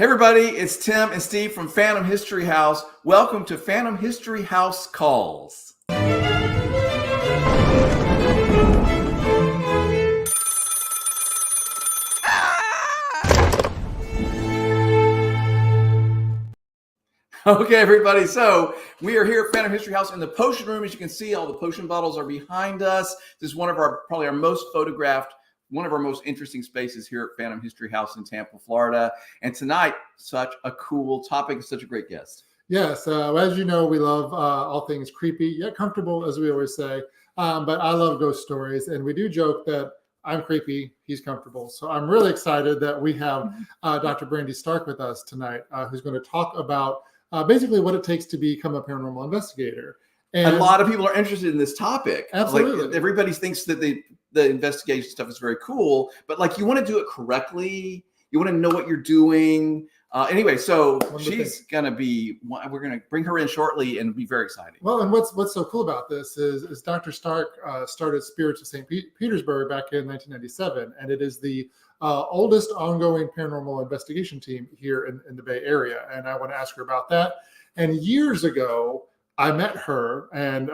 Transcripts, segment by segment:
Hey everybody, it's Tim and Steve from Phantom History House. Welcome to Phantom History House Calls. Okay, everybody, so we are here at Phantom History House in the potion room. As you can see, all the potion bottles are behind us. This is one of our, probably our most photographed, one of our most interesting spaces here at Phantom History House in Tampa, Florida. And tonight, such a cool topic, such a great guest. Yes, as you know, we love all things creepy, yet comfortable, as we always say. But I love ghost stories, and we do joke that I'm creepy, he's comfortable. So I'm really excited that we have Dr. Brandy Stark with us tonight, who's going to talk about basically what it takes to become a paranormal investigator. And a lot of people are interested in this topic. Absolutely. Like, everybody thinks that the investigation stuff is very cool, but like you want to do it correctly. You want to know what you're doing. Anyway, so she's going to be, we're going to bring her in shortly and be very exciting. Well, and what's so cool about this is Dr. Stark started Spirits of St. Petersburg back in 1997, and it is the oldest ongoing paranormal investigation team here in the Bay Area. And I want to ask her about that. And years ago, I met her, and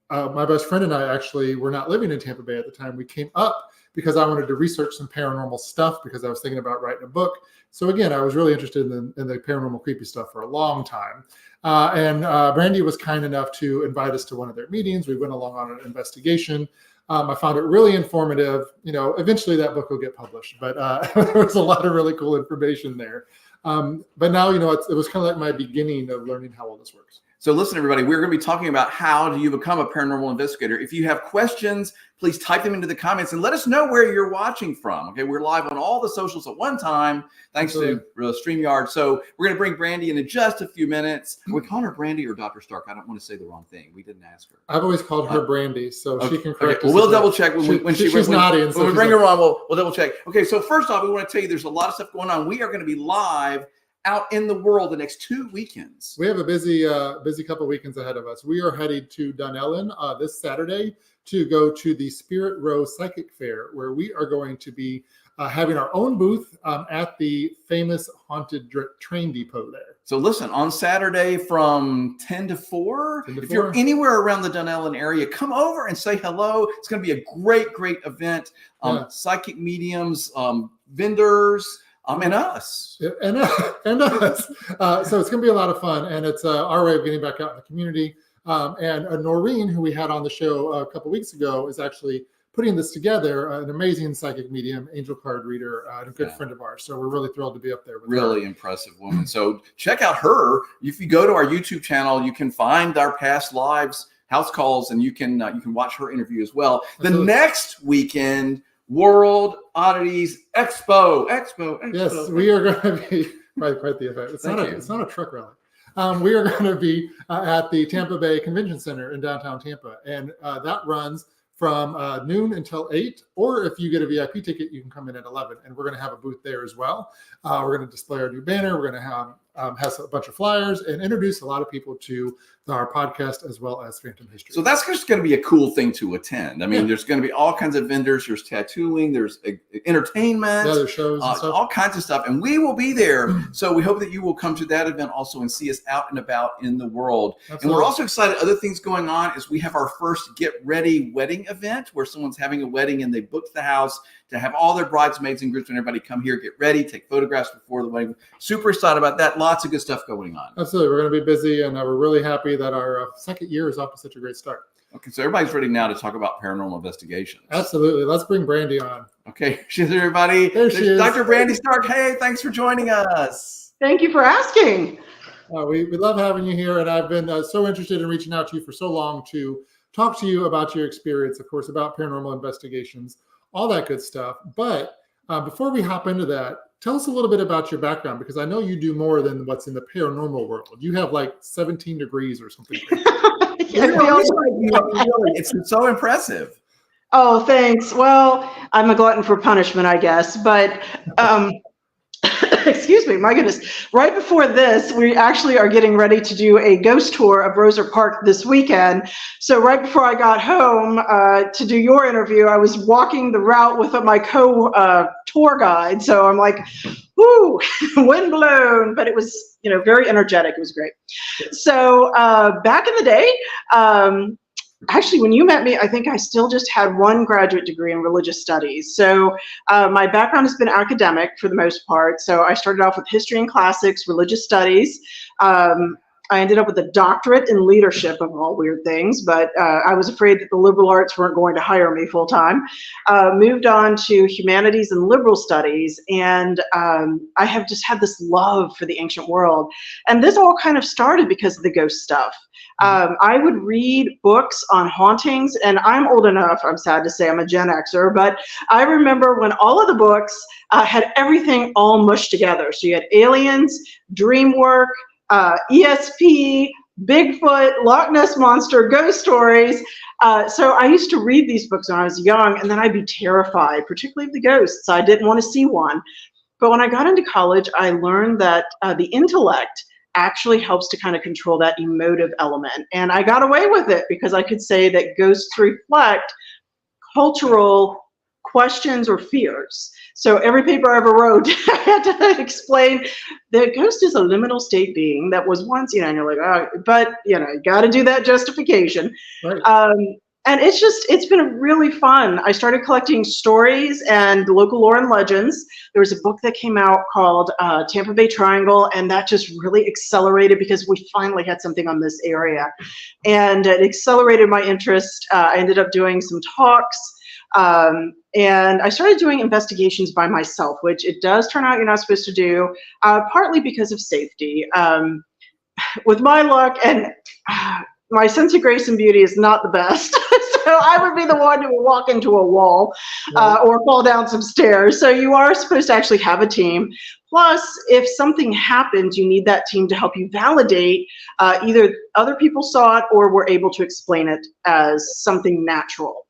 my best friend and I actually were not living in Tampa Bay at the time. We came up because I wanted to research some paranormal stuff because I was thinking about writing a book. So again, I was really interested in the paranormal creepy stuff for a long time. And Brandy was kind enough to invite us to one of their meetings. We went along on an investigation. I found it really informative. You know, eventually that book will get published, but there was a lot of really cool information there. But now, you know, it was kind of like my beginning of learning how all this works. So listen, everybody, we're going to be talking about how do you become a paranormal investigator. If you have questions, please type them into the comments and let us know where you're watching from. Okay, we're live on all the socials at one time, thanks to StreamYard. So we're going to bring Brandy in just a few minutes. Are we calling her Brandy or Dr. Stark? I don't want to say the wrong thing. We didn't ask her. I've always called her Brandy, so she can correct us. Well, we'll double check when she's nodding. When we bring her on, we'll double check. Okay, so first off, we want to tell you there's a lot of stuff going on. We are going to be live out in the world the next 2 weekends. We have a busy couple of weekends ahead of us. We are headed to Dunellen this Saturday to go to the Spirit Row Psychic Fair, where we are going to be having our own booth at the famous haunted train depot there. So listen, on Saturday from 10 to 4, if you're anywhere around the Dunellen area, come over and say hello. It's going to be a great event. Psychic mediums, vendors, and us. And us. So it's going to be a lot of fun, and it's our way of getting back out in the community. And Noreen, who we had on the show a couple weeks ago, is actually putting this together, an amazing psychic medium, angel card reader, and a good friend of ours. So we're really thrilled to be up there with her. Impressive woman. So check out her. If you go to our YouTube channel, you can find our past lives, house calls, and you can watch her interview as well. Absolutely. The next weekend, World Oddities Expo. Yes, we are going to be quite the event. It's not a truck rally. We are going to be at the Tampa Bay Convention Center in downtown Tampa, and that runs from noon until 8. Or if you get a VIP ticket, you can come in at 11. And we're going to have a booth there as well. We're going to display our new banner. We're going to have a bunch of flyers and introduce a lot of people to our podcast as well as Phantom History. So that's just going to be a cool thing to attend. I mean, there's going to be all kinds of vendors. There's tattooing. There's entertainment. There's shows and stuff. All kinds of stuff. And we will be there. So we hope that you will come to that event also and see us out and about in the world. Absolutely. And we're also excited. Other things going on is we have our first Get Ready wedding event where someone's having a wedding and they booked the house to have all their bridesmaids and groups and everybody come here, get ready, take photographs before the wedding. Super excited about that. Lots of good stuff going on. Absolutely. We're going to be busy, and we're really happy that our second year is off to such a great start. Okay, so everybody's ready now to talk about paranormal investigations. Absolutely. Let's bring Brandy on. Okay, she's here, everybody. There she is. Dr. Brandy Stark. Hey, thanks for joining us. Thank you for asking. We love having you here, and I've been so interested in reaching out to you for so long to talk to you about your experience, of course, about paranormal investigations, all that good stuff. But before we hop into that, tell us a little bit about your background, because I know you do more than what's in the paranormal world. You have like 17 degrees or something. It's so impressive. Oh, thanks. Well, I'm a glutton for punishment, I guess. But excuse me, my goodness. Right before this, we actually are getting ready to do a ghost tour of Roser Park this weekend. So right before I got home to do your interview, I was walking the route with my tour guide. So I'm like, whoo, wind blown, but it was, very energetic. It was great. So back in the day, actually, when you met me, I think I still just had one graduate degree in religious studies. So my background has been academic for the most part. So I started off with history and classics, religious studies. I ended up with a doctorate in leadership, of all weird things, but I was afraid that the liberal arts weren't going to hire me full time. Moved on to humanities and liberal studies, and I have just had this love for the ancient world. And this all kind of started because of the ghost stuff. I would read books on hauntings, and I'm old enough, I'm sad to say, I'm a Gen Xer, but I remember when all of the books had everything all mushed together. So you had aliens, dream work, ESP, Bigfoot, Loch Ness Monster, ghost stories. So I used to read these books when I was young, and then I'd be terrified, particularly of the ghosts. I didn't want to see one. But when I got into college, I learned that the intellect actually helps to kind of control that emotive element. And I got away with it because I could say that ghosts reflect cultural questions or fears. So every paper I ever wrote, I had to explain that ghost is a liminal state being that was once, and you're like, oh, but, you got to do that justification. Right. And it's been really fun. I started collecting stories and local lore and legends. There was a book that came out called Tampa Bay Triangle, and that just really accelerated because we finally had something on this area. And it accelerated my interest. I ended up doing some talks. And I started doing investigations by myself, which it does turn out you're not supposed to do, partly because of safety. With my luck and my sense of grace and beauty is not the best. So I would be the one who would walk into a wall or fall down some stairs. So you are supposed to actually have a team. Plus, if something happens, you need that team to help you validate either other people saw it or were able to explain it as something natural.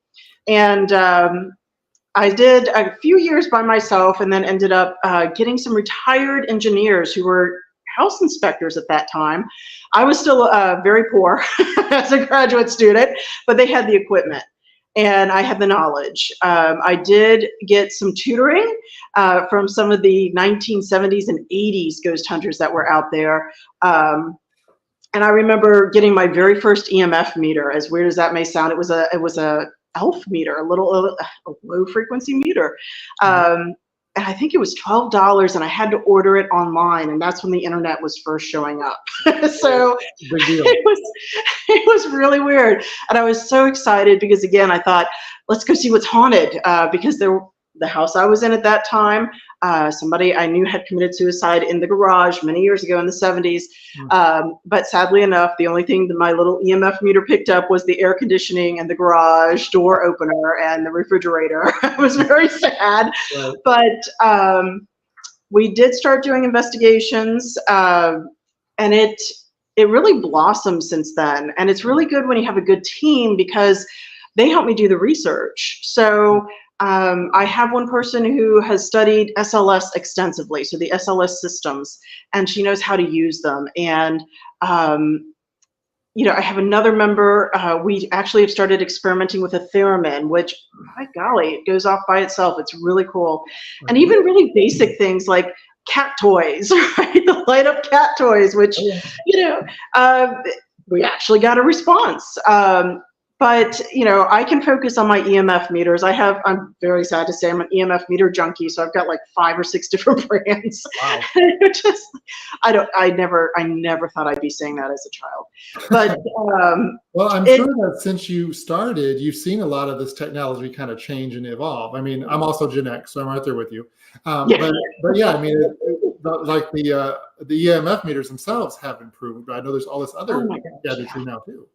And I did a few years by myself and then ended up getting some retired engineers who were house inspectors at that time. I was still very poor as a graduate student, but they had the equipment and I had the knowledge. I did get some tutoring from some of the 1970s and 80s ghost hunters that were out there. And I remember getting my very first EMF meter. As weird as that may sound, it was a ELF meter, a low frequency meter. And I think it was $12, and I had to order it online, and that's when the internet was first showing up. So it was really weird, and I was so excited because, again, I thought, let's go see what's haunted, because the house I was in at that time, somebody I knew had committed suicide in the garage many years ago in the 70s. But sadly enough, the only thing that my little EMF meter picked up was the air conditioning and the garage door opener and the refrigerator. It was very sad. Right. But we did start doing investigations, and it really blossomed since then. And it's really good when you have a good team because they help me do the research. So I have one person who has studied SLS extensively, so the SLS systems, and she knows how to use them. And, I have another member, we actually have started experimenting with a theremin, which, my golly, it goes off by itself. It's really cool. And even really basic things like cat toys, right? The light up cat toys, which, we actually got a response. But, I can focus on my EMF meters. I'm very sad to say I'm an EMF meter junkie. So I've got like 5 or 6 different brands. Wow. I never thought I'd be saying that as a child. But, well, I'm sure that since you started, you've seen a lot of this technology kind of change and evolve. I mean, I'm also Gen X, so I'm right there with you. But yeah, I mean, like the EMF meters themselves have improved, but I know there's all this other gadgetry now too.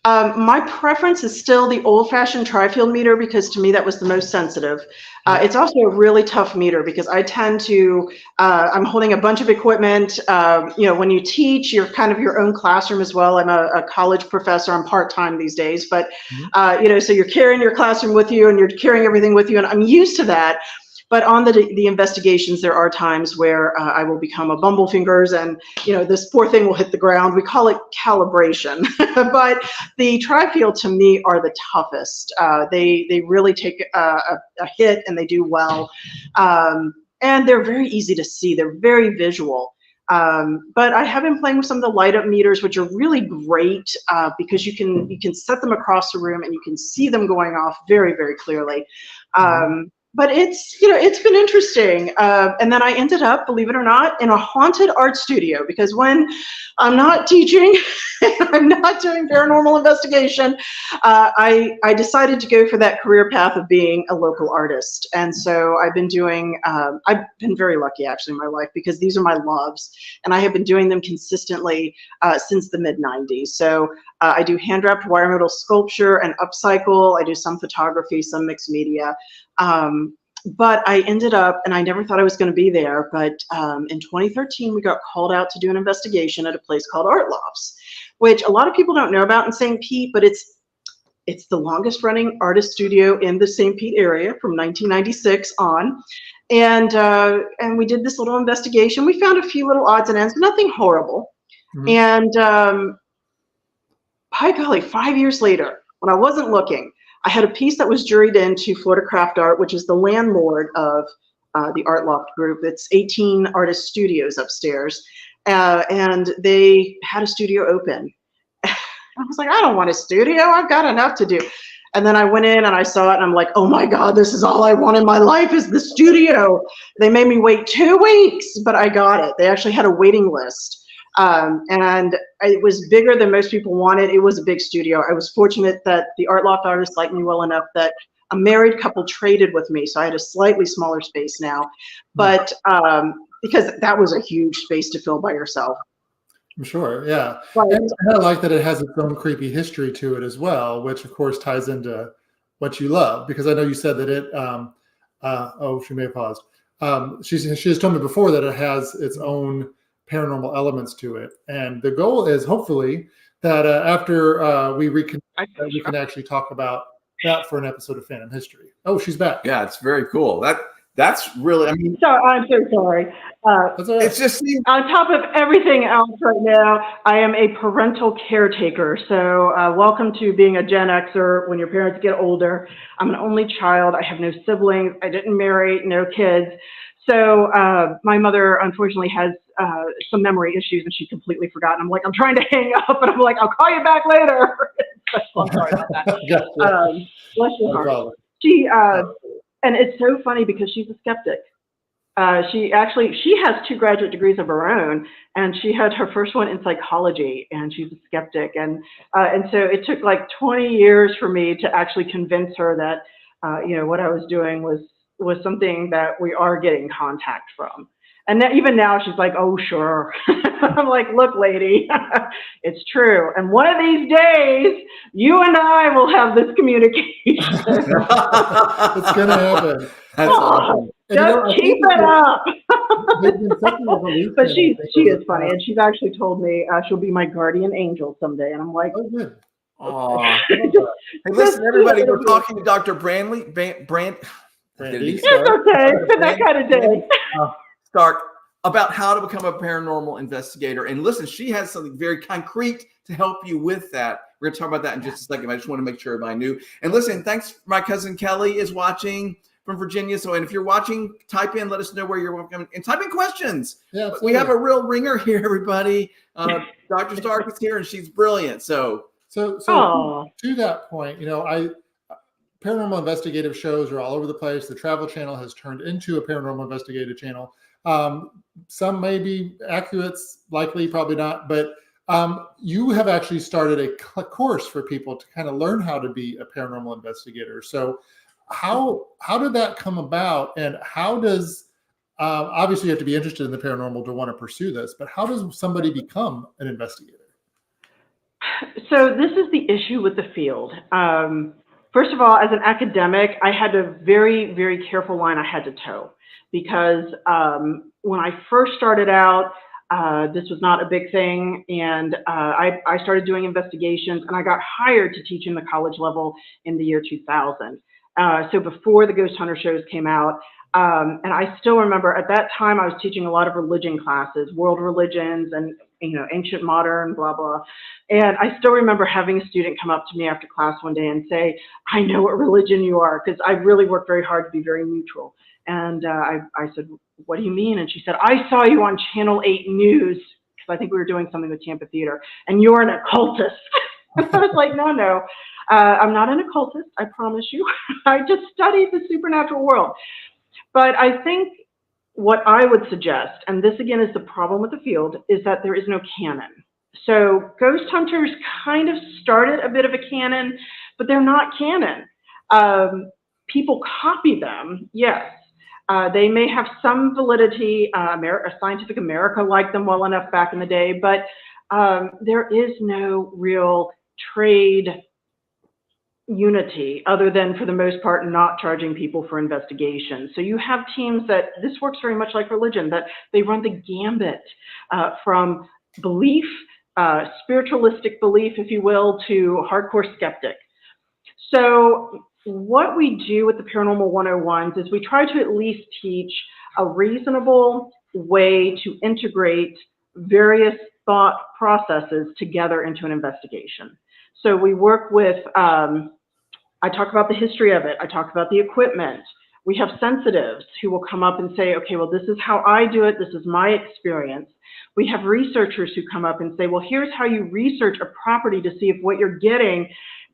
My preference is still the old-fashioned tri-field meter because to me that was the most sensitive. It's also a really tough meter because I tend to, I'm holding a bunch of equipment. When you teach, you're kind of your own classroom as well. I'm a college professor. I'm part-time these days, but so you're carrying your classroom with you and you're carrying everything with you, and I'm used to that. But on the investigations, there are times where I will become a bumblefingers, and this poor thing will hit the ground. We call it calibration. But the tri-field to me are the toughest. They really take a hit, and they do well. And they're very easy to see. They're very visual. But I have been playing with some of the light up meters, which are really great because you can set them across the room and you can see them going off very, very clearly. But it's been interesting. And then I ended up, believe it or not, in a haunted art studio, because when I'm not teaching, I'm not doing paranormal investigation, I decided to go for that career path of being a local artist. And so I've been very lucky actually in my life, because these are my loves, and I have been doing them consistently since the mid-90s. So I do hand-wrapped wire metal sculpture and upcycle. I do some photography, some mixed media. But I ended up, and I never thought I was going to be there, but in 2013, we got called out to do an investigation at a place called Art Lofts, which a lot of people don't know about in St. Pete, but it's the longest running artist studio in the St. Pete area from 1996 on. And we did this little investigation. We found a few little odds and ends, nothing horrible. And by golly, 5 years later, when I wasn't looking, I had a piece that was juried into Florida Craft Art, which is the landlord of the Art Loft Group. It's 18 artist studios upstairs. And they had a studio open. I was like, I don't want a studio. I've got enough to do. And then I went in and I saw it, and I'm like, oh my God, this is all I want in my life is the studio. They made me wait 2 weeks, but I got it. They actually had a waiting list. And it was bigger than most people wanted. It was a big studio. I was fortunate that the Art Loft artists liked me well enough that a married couple traded with me. So I had a slightly smaller space now, but because that was a huge space to fill by yourself. I'm sure, yeah. Right. And I like that it has its own creepy history to it as well, which of course ties into what you love, because I know you said that it, she may have paused. She has told me before that it has its own paranormal elements to it. And the goal is hopefully that after we can actually talk about that for an episode of Phantom History. Oh, she's back. Yeah, it's very cool. That's really, I mean. So I'm so sorry. It's just on top of everything else right now, I am a parental caretaker. So welcome to being a Gen Xer when your parents get older. I'm an only child. I have no siblings. I didn't marry, no kids. So my mother unfortunately has some memory issues, and she completely forgot. I'm like, I'm trying to hang up, and I'm like, I'll call you back later. So I'm sorry about that. Bless your heart. She and it's so funny because she's a skeptic. She has 2 graduate degrees of her own, and she had her first one in psychology, and she's a skeptic. And so it took like 20 years for me to actually convince her that, what I was doing was something that we are getting contact from. And even now she's like, oh, sure. I'm like, look, lady, it's true. And one of these days, you and I will have this communication. It's going to happen. That's awesome. Just keep it up. But she is funny, and she's actually told me she'll be my guardian angel someday. And I'm like, oh, good. Aw. Hey, listen, everybody, we're talking to Dr. Brandy. It's okay. It's been that kind of day. Stark, about how to become a paranormal investigator. And listen, she has something very concrete to help you with that. We're going to talk about that in just a second. I just want to make sure everybody knew. And listen, thanks. My cousin Kelly is watching from Virginia. So, and if you're watching, type in, let us know where you're welcome, and type in questions. Yeah, we have a real ringer here, everybody. Dr. Stark is here, and she's brilliant. So to that point, paranormal investigative shows are all over the place. The Travel Channel has turned into a paranormal investigative channel. Some may be accurate, likely, probably not. But you have actually started a course for people to kind of learn how to be a paranormal investigator. So how did that come about? And how does, obviously you have to be interested in the paranormal to want to pursue this, but how does somebody become an investigator? So this is the issue with the field. First of all, as an academic, I had a very, very careful line I had to toe, because when I first started out, this was not a big thing, and I started doing investigations, and I got hired to teach in the college level in the year 2000. So before the Ghost Hunter shows came out, And I still remember at that time I was teaching a lot of religion classes, world religions and, ancient, modern, blah, blah. And I still remember having a student come up to me after class one day and say, I know what religion you are, because I really worked very hard to be very neutral. And I said, what do you mean? And she said, I saw you on Channel 8 News, because I think we were doing something with Tampa Theater, and you're an occultist. I was like, no, I'm not an occultist, I promise you. I just studied the supernatural world. But I think what I would suggest, and this again is the problem with the field, is that there is no canon. So ghost hunters kind of started a bit of a canon, but they're not canon. People copy them, yes. They may have some validity. Scientific America liked them well enough back in the day, but there is no real trade unity other than, for the most part, not charging people for investigation. So you have teams that, this works very much like religion, that they run the gambit from belief, spiritualistic belief, if you will, to hardcore skeptic. So what we do with the Paranormal 101s is we try to at least teach a reasonable way to integrate various thought processes together into an investigation. So we work with, I talk about the history of it, I talk about the equipment. We have sensitives who will come up and say, okay, well, this is how I do it, this is my experience. We have researchers who come up and say, well, here's how you research a property to see if what you're getting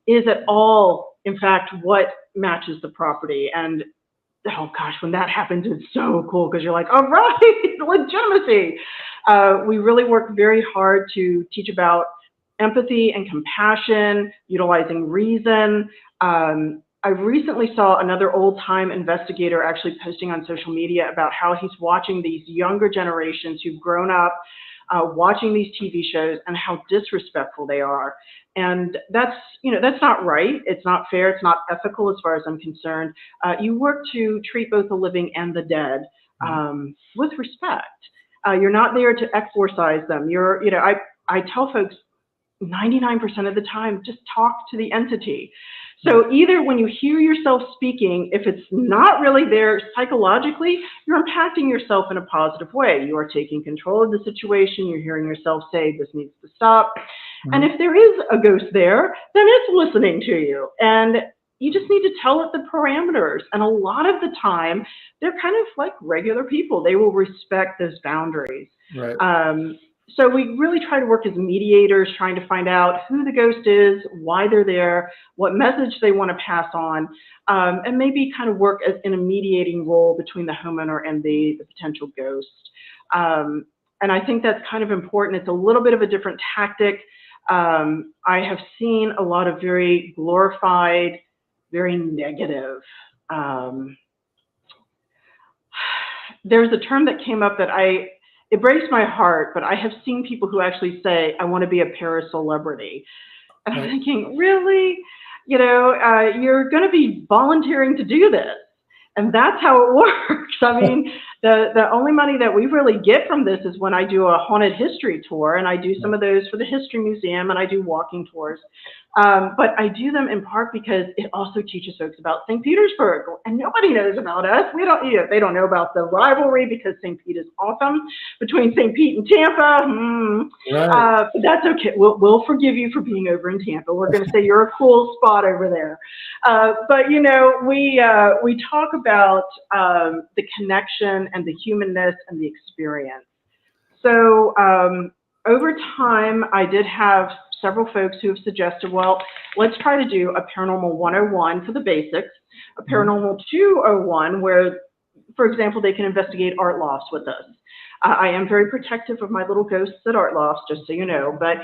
is at all, in fact, what matches the property. And oh gosh, when that happens, it's so cool, because you're like, all right, legitimacy. We really work very hard to teach about empathy and compassion, utilizing reason. I recently saw another old-time investigator actually posting on social media about how he's watching these younger generations who've grown up watching these TV shows and how disrespectful they are. And that's, that's not right. It's not fair. It's not ethical as far as I'm concerned. You work to treat both the living and the dead with respect. You're not there to exorcise them. I tell folks 99% of the time, just talk to the entity. So either when you hear yourself speaking, if it's not really there psychologically, you're impacting yourself in a positive way. You are taking control of the situation. You're hearing yourself say, this needs to stop. And if there is a ghost there, then it's listening to you. And you just need to tell it the parameters. And a lot of the time, they're kind of like regular people. They will respect those boundaries. Right. So we really try to work as mediators, trying to find out who the ghost is, why they're there, what message they want to pass on, and maybe kind of work as in a mediating role between the homeowner and the potential ghost. And I think that's kind of important. It's a little bit of a different tactic. I have seen a lot of very glorified, very negative. There's a term that came up that it breaks my heart, but I have seen people who actually say, I want to be a paracelebrity. And I'm thinking, really? You're going to be volunteering to do this. And that's how it works. I mean, the only money that we really get from this is when I do a haunted history tour, and I do some of those for the History Museum, and I do walking tours. But I do them in part because it also teaches folks about St. Petersburg, and nobody knows about us. They don't know about the rivalry, because St. Pete is awesome, between St. Pete and Tampa. Right. But that's okay. We'll forgive you for being over in Tampa. We're going to say you're a cool spot over there. But we talk about the connection and the humanness and the experience. So over time, I did have several folks who have suggested, well, let's try to do a Paranormal 101 for the basics, a Paranormal 201 where, for example, they can investigate art lofts with us. I am very protective of my little ghosts at art lofts, just so you know, but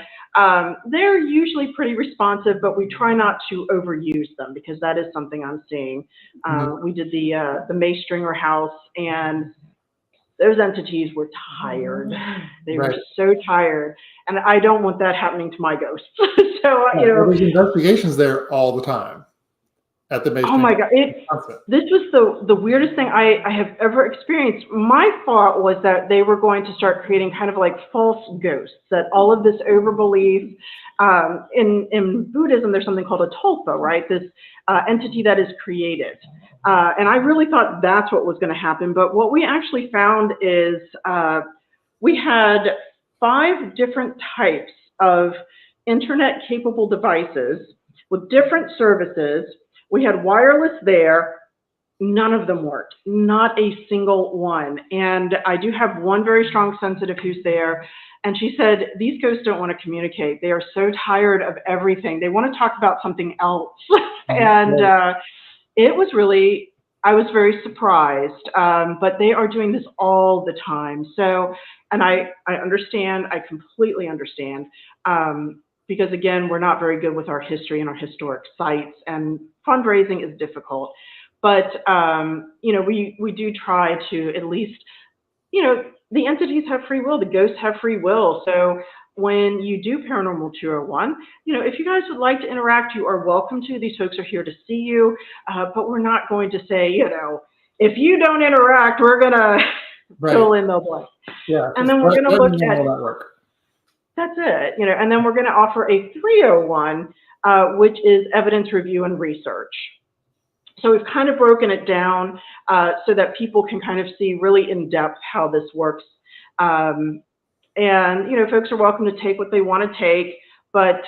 they're usually pretty responsive, but we try not to overuse them, because that is something I'm seeing. We did the May Stringer house, and those entities were tired. They were so tired, and I don't want that happening to my ghosts. So there's investigations there all the time at the May Stringer. Oh my God! This was the weirdest thing I have ever experienced. My thought was that they were going to start creating kind of like false ghosts. That all of this overbelief. In Buddhism, there's something called a tulpa, right? This entity that is created. And I really thought that's what was going to happen. But what we actually found is we had 5 different types of internet-capable devices with different services. We had wireless there. None of them worked, not a single one. And I do have one very strong sensitive who's there. And she said, these ghosts don't want to communicate. They are so tired of everything. They want to talk about something else. And it was really, I was very surprised. But they are doing this all the time. So, and I understand, I completely understand. Because again, we're not very good with our history and our historic sites, and fundraising is difficult. But, you know, we do try to at least, you know, the entities have free will, the ghosts have free will. So when you do Paranormal 201, you know, if you guys would like to interact, you are welcome to. These folks are here to see you, but we're not going to say, you know, if you don't interact, we're going to fill in the blank. Yeah. And then we're going to look at, that work. That's it, you know, and then we're going to offer a 301, which is evidence review and research. So we've kind of broken it down so that people can kind of see really in depth how this works. And, you know, folks are welcome to take what they want to take, but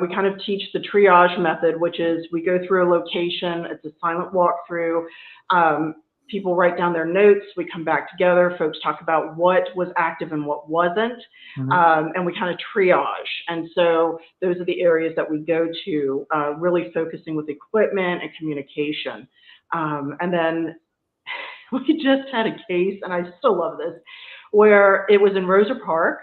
we kind of teach the triage method, which is we go through a location, it's a silent walkthrough. People write down their notes, we come back together, folks talk about what was active and what wasn't, and we kind of triage. And so those are the areas that we go to, really focusing with equipment and communication. And then we just had a case, and I still love this, where it was in Rosa Park,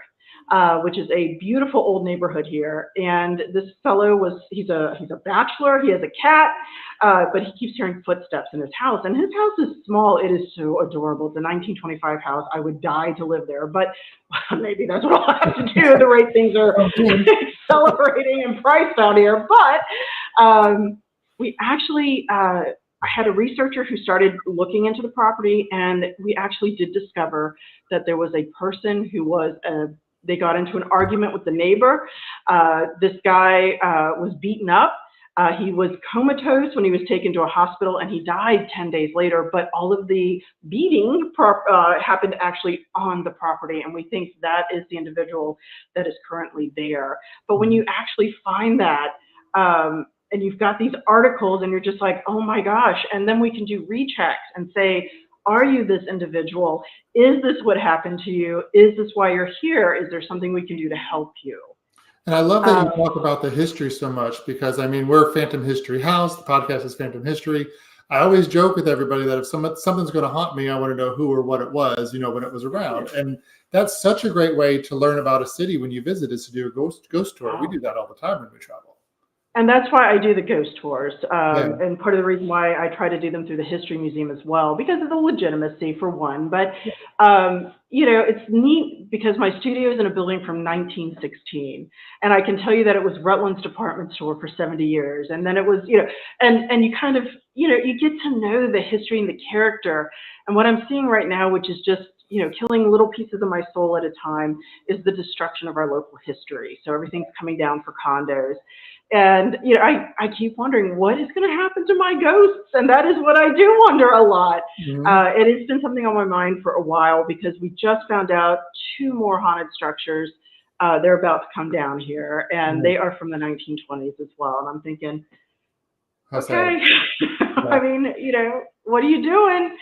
which is a beautiful old neighborhood here. And this fellow he's a bachelor, he has a cat, but he keeps hearing footsteps in his house. And his house is small, it is so adorable. It's a 1925 house. I would die to live there, but maybe that's what I'll have to do. The rate things are accelerating in price out here. But we actually, I had a researcher who started looking into the property, and we actually did discover that there was a person who was they got into an argument with the neighbor. This guy was beaten up. He was comatose when he was taken to a hospital, and he died 10 days later. But all of the beating happened actually on the property, and we think that is the individual that is currently there. But when you actually find that, and you've got these articles, and you're just like, oh my gosh, and then we can do rechecks and say, are you this individual? Is this what happened to you? Is this why you're here? Is there something we can do to help you? And I love that you talk about the history so much, because I mean, we're Phantom History House. The podcast is Phantom History. I always joke with everybody that if something's going to haunt me, I want to know who or what it was, you know, when it was around. And that's such a great way to learn about a city when you visit, is to do a ghost tour. We do that all the time when we travel. And that's why I do the ghost tours. And part of the reason why I try to do them through the History Museum as well, because of the legitimacy for one. But, you know, it's neat because my studio is in a building from 1916. And I can tell you that it was Rutland's department store for 70 years. And then it was, you know, and you kind of, you know, you get to know the history and the character. And what I'm seeing right now, which is just, you know, killing little pieces of my soul at a time, is the destruction of our local history. So everything's coming down for condos. And, you know, I keep wondering what is going to happen to my ghosts. And that is what I do wonder a lot. It has been something on my mind for a while, because we just found out 2 more haunted structures. They're about to come down here, and they are from the 1920s as well. And I'm thinking, okay, I mean, you know, what are you doing?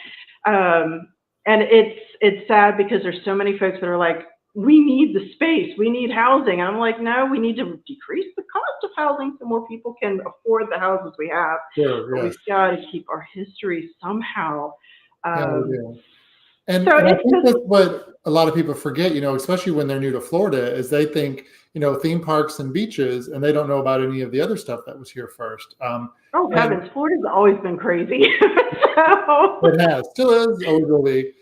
And it's sad, because there's so many folks that are like, we need the space, we need housing. And I'm like, no, we need to decrease the cost of housing so more people can afford the houses we have. But we've got to keep our history somehow. And I think that's what a lot of people forget, you know, especially when they're new to Florida, is they think, you know, theme parks and beaches, and they don't know about any of the other stuff that was here first. Oh, heavens, Florida's always been crazy. It has, still is, always will be.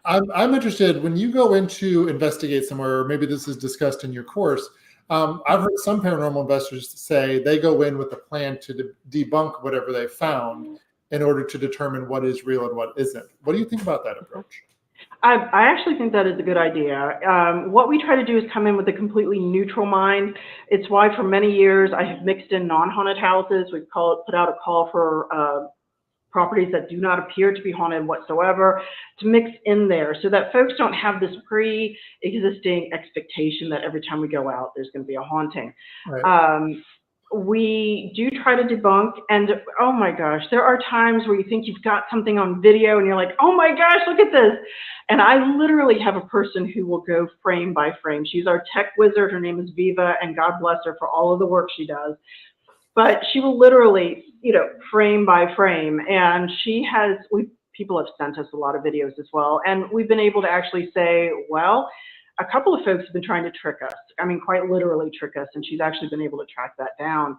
I'm interested, when you go in to investigate somewhere, or maybe this is discussed in your course, I've heard some paranormal investors say they go in with a plan to debunk whatever they found in order to determine what is real and what isn't. What do you think about that approach? I actually think that is a good idea. What we try to do is come in with a completely neutral mind. It's why for many years I have mixed in non-haunted houses. We've put out a call for properties that do not appear to be haunted whatsoever, to mix in there so that folks don't have this pre-existing expectation that every time we go out, there's going to be a haunting. Right. We do try to debunk, and oh my gosh, there are times where you think you've got something on video and you're like, oh my gosh, look at this. And I literally have a person who will go frame by frame. She's our tech wizard. Her name is Viva, and God bless her for all of the work she does. But she will literally, frame by frame, and people have sent us a lot of videos as well, and we've been able to actually say, well, a couple of folks have been trying to trick us. I mean, quite literally trick us, and she's actually been able to track that down.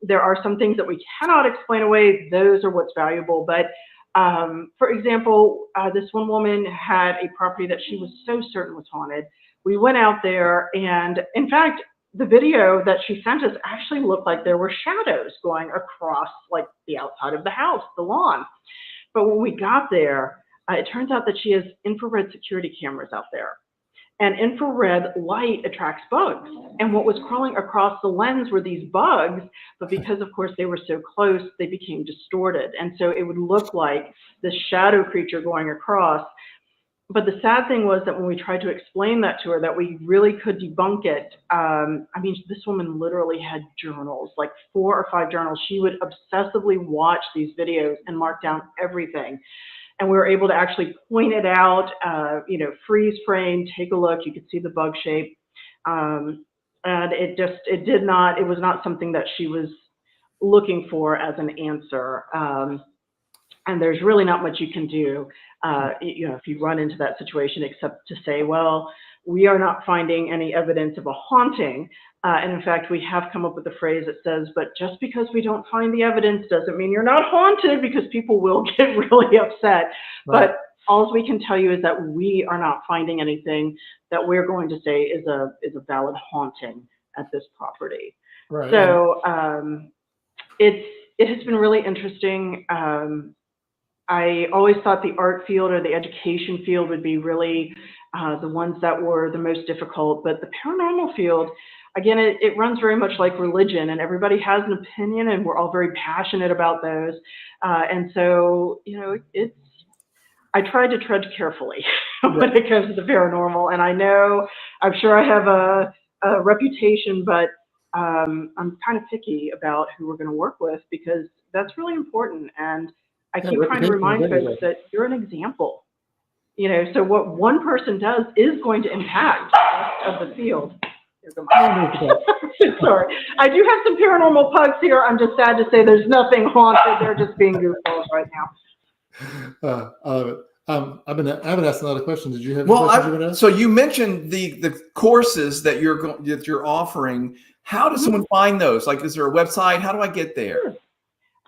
There are some things that we cannot explain away. Those are what's valuable. But for example, this one woman had a property that she was so certain was haunted. We went out there, and in fact, the video that she sent us actually looked like there were shadows going across like the outside of the house, the lawn. But when we got there, it turns out that she has infrared security cameras out there. And infrared light attracts bugs. And what was crawling across the lens were these bugs, but because of course they were so close, they became distorted. And so it would look like this shadow creature going across. But the sad thing was that when we tried to explain that to her, that we really could debunk it. This woman literally had journals, like 4 or 5 journals. She would obsessively watch these videos and mark down everything. And we were able to actually point it out, freeze frame, take a look. You could see the bug shape. And it was not something that she was looking for as an answer. And there's really not much you can do, if you run into that situation, except to say, well, we are not finding any evidence of a haunting. And in fact, we have come up with a phrase that says, but just because we don't find the evidence doesn't mean you're not haunted, because people will get really upset. Right. But all we can tell you is that we are not finding anything that we're going to say is a valid haunting at this property. Right. So it has been really interesting. I always thought the art field or the education field would be really the ones that were the most difficult, but the paranormal field, again, it runs very much like religion, and everybody has an opinion, and we're all very passionate about those. And so, I try to tread carefully when it comes to the paranormal, and I'm sure I have a reputation, but I'm kind of picky about who we're going to work with, because that's really important. And I keep trying to remind folks that you're an example. So what one person does is going to impact the rest of the field. Sorry. I do have some paranormal pugs here. I'm just sad to say there's nothing haunted. They're just being goofballs right now. I haven't asked a lot of questions. Did you have any questions? So you mentioned the courses that you're offering. How does someone find those? Like, is there a website? How do I get there? Sure.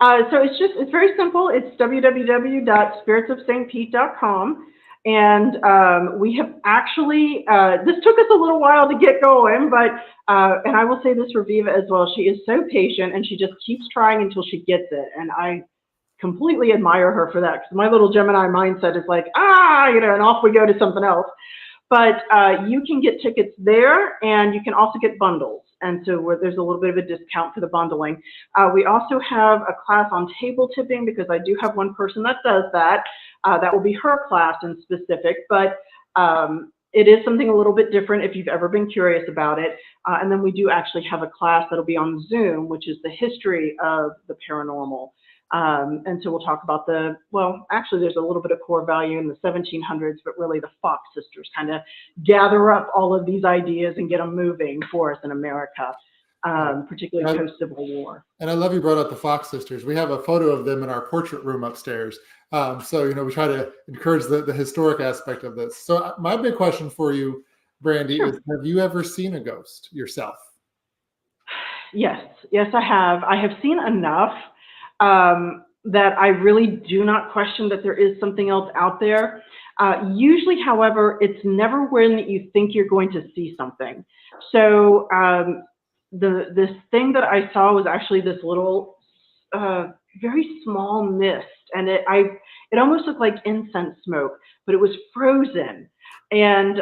So it's very simple. It's www.spiritsofstpete.com. And we have actually, this took us a little while to get going, but, and I will say this for Viva as well, she is so patient, and she just keeps trying until she gets it. And I completely admire her for that, because my little Gemini mindset is like, and off we go to something else. But you can get tickets there, and you can also get bundles. And so there's a little bit of a discount for the bundling. We also have a class on table tipping, because I do have one person that does that. That will be her class in specific, but it is something a little bit different if you've ever been curious about it. And then we do actually have a class that'll be on Zoom, which is the history of the paranormal. And so we'll talk about actually there's a little bit of core value in the 1700s, but really the Fox sisters kind of gather up all of these ideas and get them moving for us in America, particularly post-Civil War. And I love you brought up the Fox sisters. We have a photo of them in our portrait room upstairs. So, we try to encourage the historic aspect of this. So my big question for you, Brandy, is, have you ever seen a ghost yourself? Yes, I have. I have seen enough that I really do not question that there is something else out there. Usually, however, it's never when you think you're going to see something. So this thing that I saw was actually this little, very small mist, and it almost looked like incense smoke, but it was frozen. And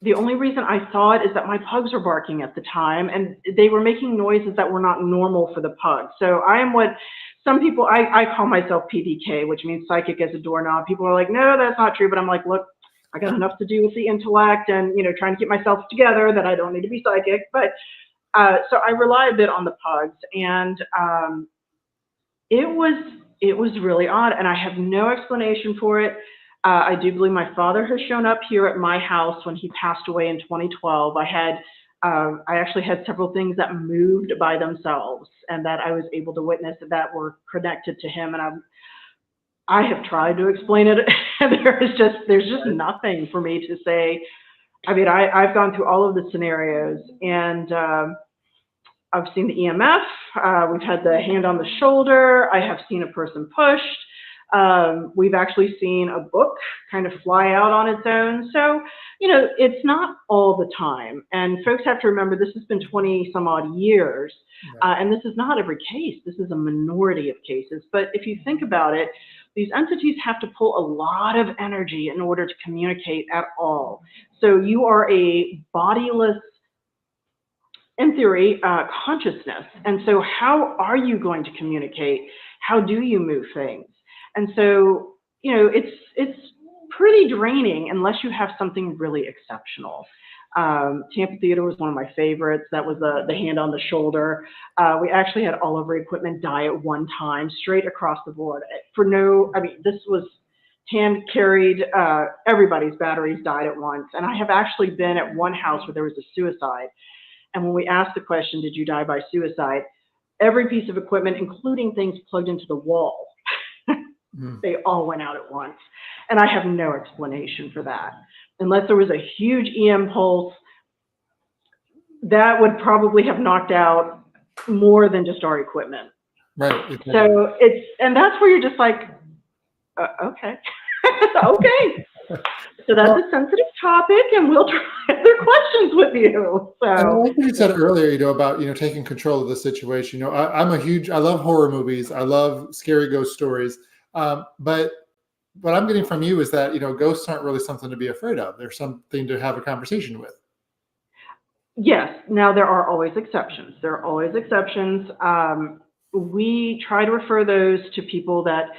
the only reason I saw it is that my pugs were barking at the time, and they were making noises that were not normal for the pugs. So I am what some people, I call myself PDK, which means psychic as a doorknob. People are like, no, that's not true. But I'm like, look, I got enough to do with the intellect and, trying to get myself together that I don't need to be psychic. But so I rely a bit on the pugs, and it was really odd, and I have no explanation for it. I do believe my father has shown up here at my house when he passed away in 2012. I actually had several things that moved by themselves and that I was able to witness that were connected to him. And I have tried to explain it, and there's just nothing for me to say. I mean, I've gone through all of the scenarios, and I've seen the EMF. We've had the hand on the shoulder. I have seen a person pushed. We've actually seen a book kind of fly out on its own. So, it's not all the time. And folks have to remember, this has been 20 some odd years. And this is not every case. This is a minority of cases. But if you think about it, these entities have to pull a lot of energy in order to communicate at all. So you are a bodiless, in theory, consciousness. And so how are you going to communicate? How do you move things? And so, it's pretty draining unless you have something really exceptional. Tampa Theater was one of my favorites. That was the hand on the shoulder. We actually had all of our equipment die at one time, straight across the board. This was hand carried, everybody's batteries died at once. And I have actually been at one house where there was a suicide. And when we asked the question, did you die by suicide? Every piece of equipment, including things plugged into the wall, they all went out at once. And I have no explanation for that. Unless there was a huge EM pulse, that would probably have knocked out more than just our equipment. Right. Exactly. So and that's where you're just like, okay, okay. So that's a sensitive topic, and we'll try other questions with you. So I like what you said earlier, about taking control of the situation. I love horror movies. I love scary ghost stories. But what I'm getting from you is that ghosts aren't really something to be afraid of. They're something to have a conversation with. Yes. Now there are always exceptions. We try to refer those to people that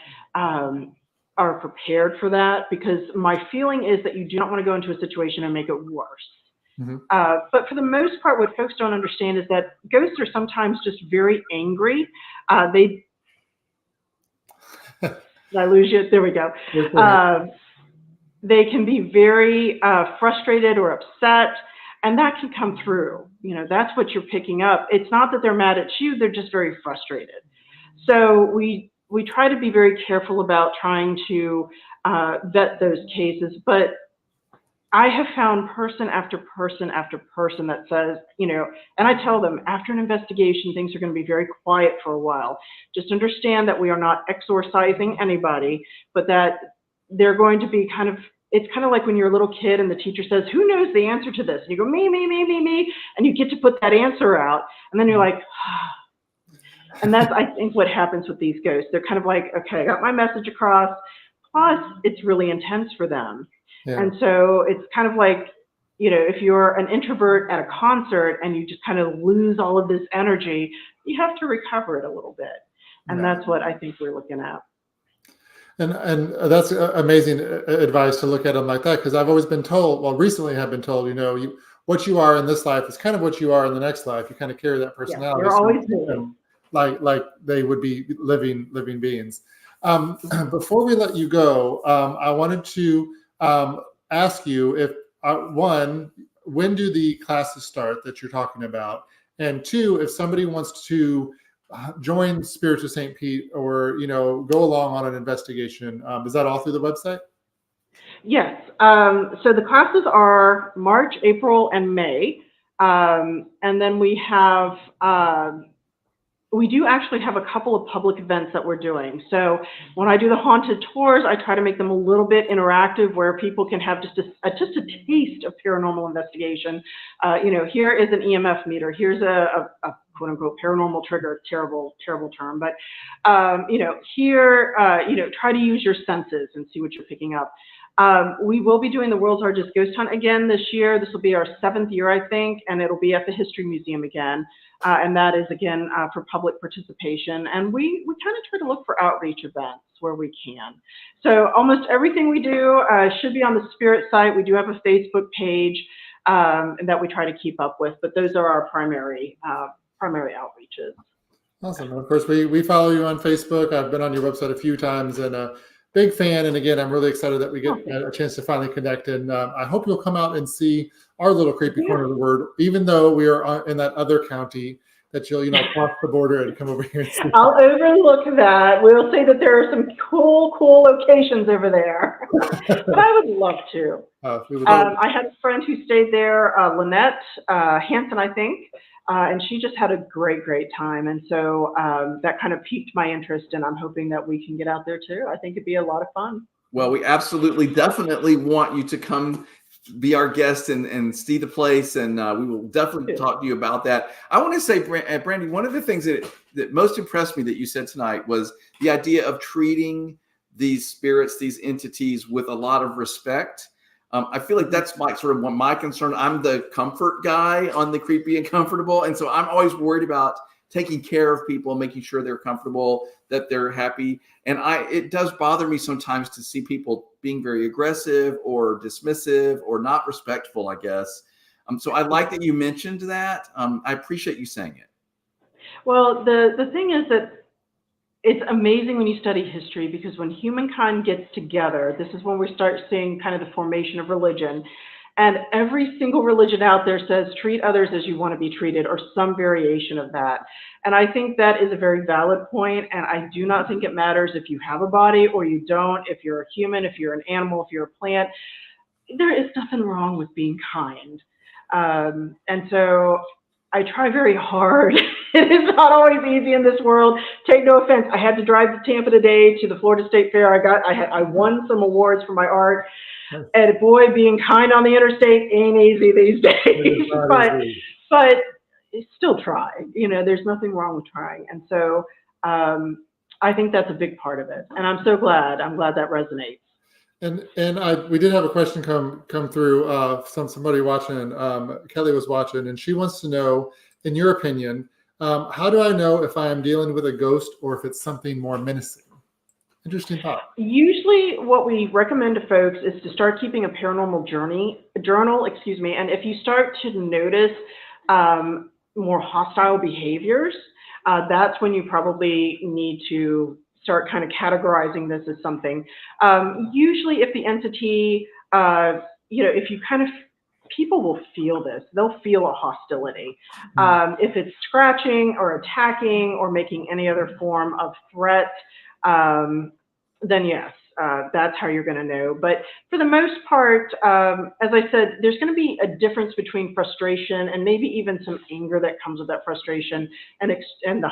are prepared for that, because my feeling is that you do not want to go into a situation and make it worse. Mm-hmm. But for the most part, what folks don't understand is that ghosts are sometimes just very angry. Did I lose you? There we go. They can be very frustrated or upset, and that can come through. That's what you're picking up. It's not that they're mad at you, they're just very frustrated. So we try to be very careful about trying to vet those cases, but I have found person after person after person that says, and I tell them, after an investigation, things are going to be very quiet for a while. Just understand that we are not exorcising anybody, but that they're going to be it's kind of like when you're a little kid and the teacher says, who knows the answer to this? And you go, me, and you get to put that answer out. And then you're like, and that's, I think, what happens with these ghosts. They're kind of like, okay, I got my message across. Plus, it's really intense for them. Yeah. And so it's kind of like, if you're an introvert at a concert and you just kind of lose all of this energy, you have to recover it a little bit. And that's what I think we're looking at. And that's amazing advice to look at them like that, because I've always been told, recently I've been told, what you are in this life is kind of what you are in the next life. You kind of carry that personality. You're always moving. Like they would be living beings. Before we let you go, I wanted to ask you if one, when do the classes start that you're talking about? And two, if somebody wants to join Spirits of St. Pete or, go along on an investigation, is that all through the website? Yes. So the classes are March, April, and May. And then we have, we do actually have a couple of public events that we're doing. So when I do the haunted tours, I try to make them a little bit interactive, where people can have just a taste of paranormal investigation. Here is an EMF meter. Here's a quote unquote paranormal trigger, terrible term. But, here, try to use your senses and see what you're picking up. We will be doing the World's Largest Ghost Hunt again this year. This will be our 7th year, I think, and it'll be at the History Museum again. And that is, again, for public participation. And we kind of try to look for outreach events where we can. So almost everything we do should be on the Spirit site. We do have a Facebook page that we try to keep up with, but those are our primary outreaches. Awesome. Of course, we follow you on Facebook. I've been on your website a few times and a big fan. And again, I'm really excited that we get a chance to finally connect. And I hope you'll come out and see our little creepy corner of the world, even though we are in that other county, that you'll, cross the border and come over here and see. I'll overlook that. We'll say that there are some cool locations over there. But I would love to. I had a friend who stayed there, Lynette Hanson, I think. And she just had a great time. And so that kind of piqued my interest, and I'm hoping that we can get out there too. I think it'd be a lot of fun. Well, we definitely want you to come be our guest and see the place, and we will definitely talk to you about that. I want to say, Brandy, one of the things that most impressed me that you said tonight was the idea of treating these spirits, these entities, with a lot of respect. I feel like that's my concern. I'm the comfort guy on the creepy and comfortable. And so I'm always worried about taking care of people, making sure they're comfortable, that they're happy. And it does bother me sometimes to see people being very aggressive or dismissive or not respectful, I guess. So I like that you mentioned that. I appreciate you saying it. Well, the thing is that it's amazing when you study history, because when humankind gets together, this is when we start seeing kind of the formation of religion. And every single religion out there says, treat others as you want to be treated, or some variation of that. And I think that is a very valid point. And I do not think it matters if you have a body or you don't, if you're a human, if you're an animal, if you're a plant. There is nothing wrong with being kind. And so I try very hard. It is not always easy in this world. Take no offense. I had to drive to Tampa today to the Florida State Fair. I won some awards for my art. And boy, being kind on the interstate ain't easy these days. But still try. There's nothing wrong with trying. And so I think that's a big part of it. And I'm so glad. I'm glad that resonates. And we did have a question come through somebody watching. Kelly was watching, and she wants to know, in your opinion, how do I know if I am dealing with a ghost or if it's something more menacing? Interesting thought. Usually what we recommend to folks is to start keeping a paranormal journal, and if you start to notice more hostile behaviors, that's when you probably need to start kind of categorizing this as something. Usually if the entity, if you kind of, people will feel this. They'll feel a hostility. If it's scratching or attacking or making any other form of threat, then yes, that's how you're going to know. But for the most part, as I said, there's going to be a difference between frustration and maybe even some anger that comes with that frustration and the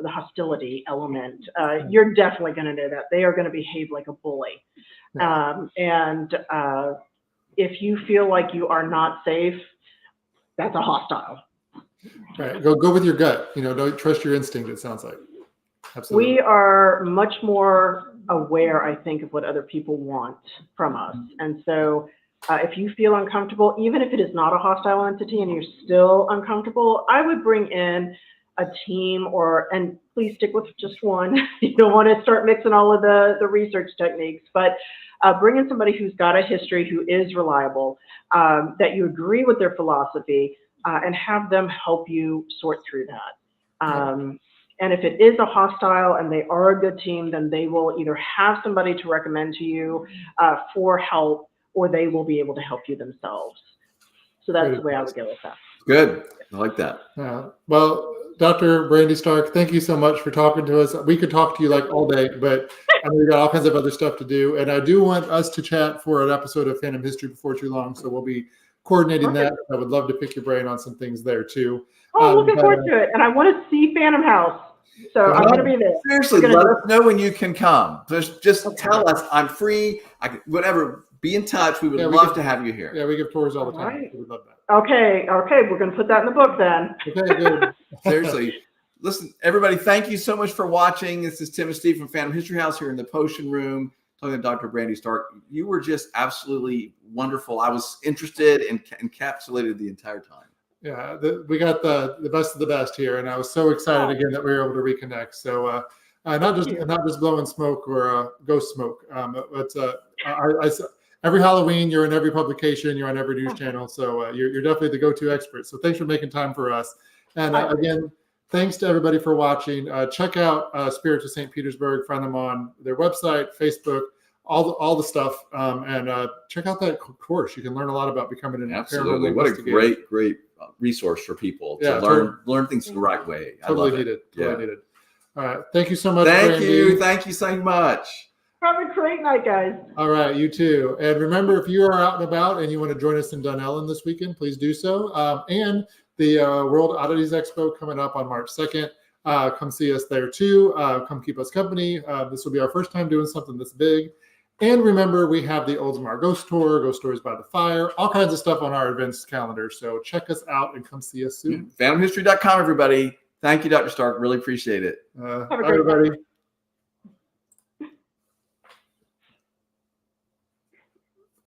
hostility element. You're definitely going to know that. They are going to behave like a bully. If you feel like you are not safe, that's a hostile. Right. Go with your gut. Don't trust your instinct, it sounds like. Absolutely. We are much more aware, I think, of what other people want from us. And so if you feel uncomfortable, even if it is not a hostile entity and you're still uncomfortable, I would bring in a team and please stick with just one. You don't want to start mixing all of the research techniques, but bring in somebody who's got a history, who is reliable, that you agree with their philosophy, and have them help you sort through that. And if it is a hostile and they are a good team, then they will either have somebody to recommend to you for help, or they will be able to help you themselves. So that's the way I would go with that. Good. I like that. Well, Dr. Brandy Stark, thank you so much for talking to us. We could talk to you like all day, but I mean, we got all kinds of other stuff to do. And I do want us to chat for an episode of Phantom History before too long. So we'll be coordinating that. I would love to pick your brain on some things there too. Looking forward to it. And I want to see Phantom House. So I'm going to be there. Seriously, let us know when you can come. Just tell us. I'm free. Whatever. Be in touch. We would love to have you here. Yeah, we give tours all the time. Right. We would love that. Okay. We're going to put that in the book then. Okay, good. Seriously. Listen, everybody, thank you so much for watching. This is Tim and Steve from Phantom History House here in the Potion Room. talking to Dr. Brandy Stark. You were just absolutely wonderful. I was interested and encapsulated the entire time. Yeah, we got the best of the best here, and I was so excited again that we were able to reconnect. So not just blowing smoke or ghost smoke, but every Halloween you're in every publication, you're on every news channel, so you're definitely the go-to expert. So thanks for making time for us. And again, thanks to everybody for watching. Check out Spirits of St. Petersburg. Find them on their website, Facebook, all the stuff, and check out that course. You can learn a lot about becoming an Absolutely. paranormal What a investigator. great resource for people to learn things the right way. Totally needed. All right. Thank you so much. Thank Brandy. you. Thank you so much. Have a great night, guys. All right. You too. And remember, if you are out and about and you want to join us in Dunellen this weekend, please do so. And the World Oddities Expo coming up on March 2nd. Come see us there too. Come keep us company. This will be our first time doing something this big. And remember, we have the Oldsmar Ghost Tour, Ghost Stories by the Fire, all kinds of stuff on our events calendar. So check us out and come see us soon. PhantomHistory.com, everybody. Thank you, Dr. Stark. Really appreciate it. Bye, everybody.